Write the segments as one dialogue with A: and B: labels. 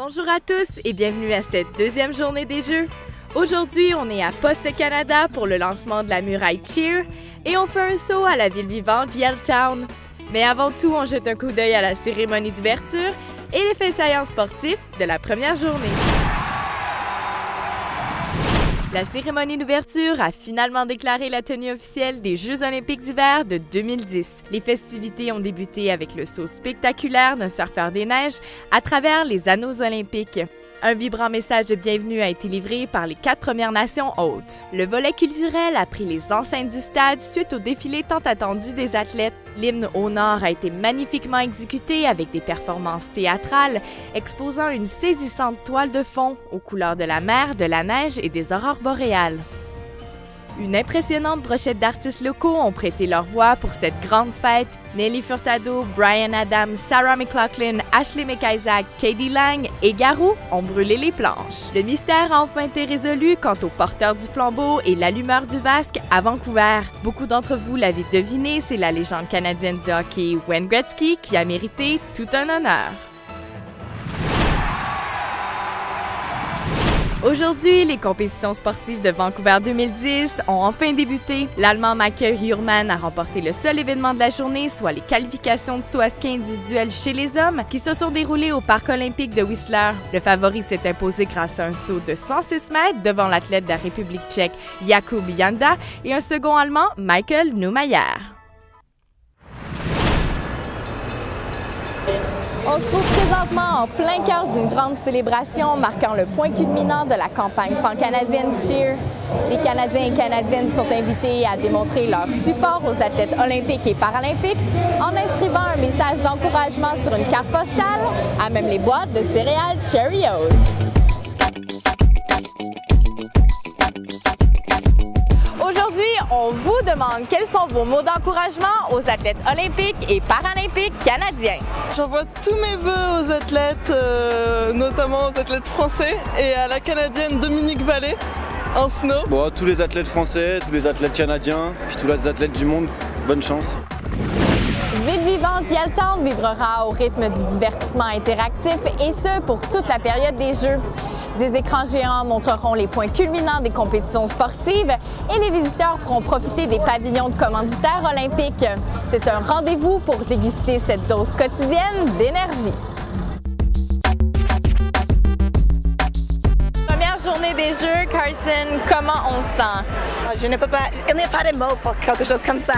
A: Bonjour à tous et bienvenue à cette deuxième journée des Jeux. Aujourd'hui, on est à Poste Canada pour le lancement de la muraille Cheer et on fait un saut à la ville vivante Yaletown. Mais avant tout, on jette un coup d'œil à la cérémonie d'ouverture et les faits saillants sportifs de la première journée. La cérémonie d'ouverture a finalement déclaré la tenue officielle des Jeux olympiques d'hiver de 2010. Les festivités ont débuté avec le saut spectaculaire d'un surfeur des neiges à travers les anneaux olympiques. Un vibrant message de bienvenue a été livré par les 4 Premières Nations hôtes. Le volet culturel a pris les enceintes du stade suite au défilé tant attendu des athlètes. L'hymne au nord a été magnifiquement exécuté avec des performances théâtrales, exposant une saisissante toile de fond aux couleurs de la mer, de la neige et des aurores boréales. Une impressionnante brochette d'artistes locaux ont prêté leur voix pour cette grande fête. Nelly Furtado, Bryan Adams, Sarah McLachlan, Ashley McIsaac, Katie Lang et Garou ont brûlé les planches. Le mystère a enfin été résolu quant au porteur du flambeau et l'allumeur du vasque à Vancouver. Beaucoup d'entre vous l'avez deviné, c'est la légende canadienne du hockey Wayne Gretzky qui a mérité tout un honneur. Aujourd'hui, les compétitions sportives de Vancouver 2010 ont enfin débuté. L'Allemand Michael Jurman a remporté le seul événement de la journée, soit les qualifications de saut à ski individuel chez les hommes, qui se sont déroulées au Parc olympique de Whistler. Le favori s'est imposé grâce à un saut de 106 mètres devant l'athlète de la République tchèque Jakub Janda et un second Allemand, Michael Neumayer. On se trouve présentement en plein cœur d'une grande célébration marquant le point culminant de la campagne pan-canadienne Cheer. Les Canadiens et Canadiennes sont invités à démontrer leur support aux athlètes olympiques et paralympiques en inscrivant un message d'encouragement sur une carte postale, à même les boîtes de céréales Cheerios. Aujourd'hui, on vous demande quels sont vos mots d'encouragement aux athlètes olympiques et paralympiques canadiens.
B: J'envoie tous mes vœux aux athlètes, notamment aux athlètes français et à la canadienne Dominique Vallée en snow.
C: Bon, tous les athlètes français, tous les athlètes canadiens, puis tous les athlètes du monde, bonne chance.
A: Ville vivante Yaletown vibrera au rythme du divertissement interactif et ce pour toute la période des Jeux. Des écrans géants montreront les points culminants des compétitions sportives et les visiteurs pourront profiter des pavillons de commanditaires olympiques. C'est un rendez-vous pour déguster cette dose quotidienne d'énergie. Première journée des Jeux, Carson, comment on se sent?
D: Je ne peux pas, il n'y a pas de mots pour quelque chose comme ça.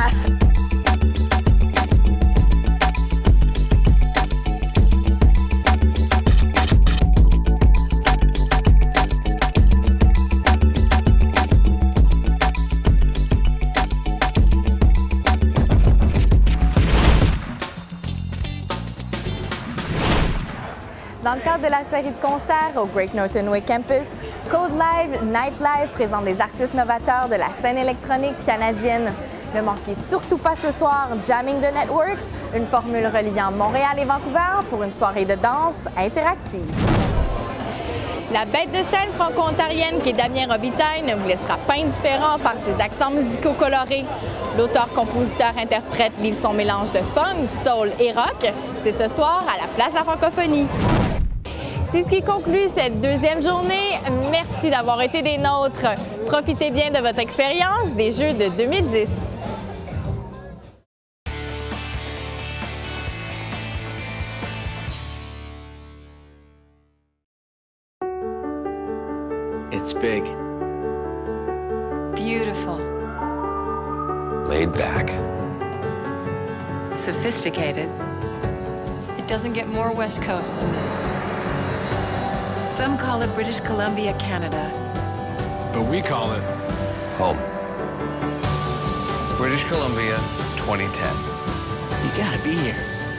A: Dans le cadre de la série de concerts au Great Northern Way Campus, Code Live Night Live présente des artistes novateurs de la scène électronique canadienne. Ne manquez surtout pas ce soir Jamming the Networks, une formule reliant Montréal et Vancouver pour une soirée de danse interactive. La bête de scène franco-ontarienne qu'est Damien Robitaille ne vous laissera pas indifférent par ses accents musicaux colorés. L'auteur-compositeur-interprète livre son mélange de funk, soul et rock. C'est ce soir à la Place de la Francophonie. C'est ce qui conclut cette deuxième journée. Merci d'avoir été des nôtres. Profitez bien de votre expérience des Jeux de 2010.
E: It's big.
F: Beautiful.
E: Laid back.
F: Sophisticated. It doesn't get more West Coast than this. Some call it British Columbia, Canada.
E: But we call it home. British Columbia 2010. You gotta be here.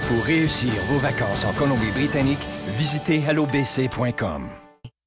G: Pour réussir vos vacances en Colombie-Britannique, visitez hellobc.com.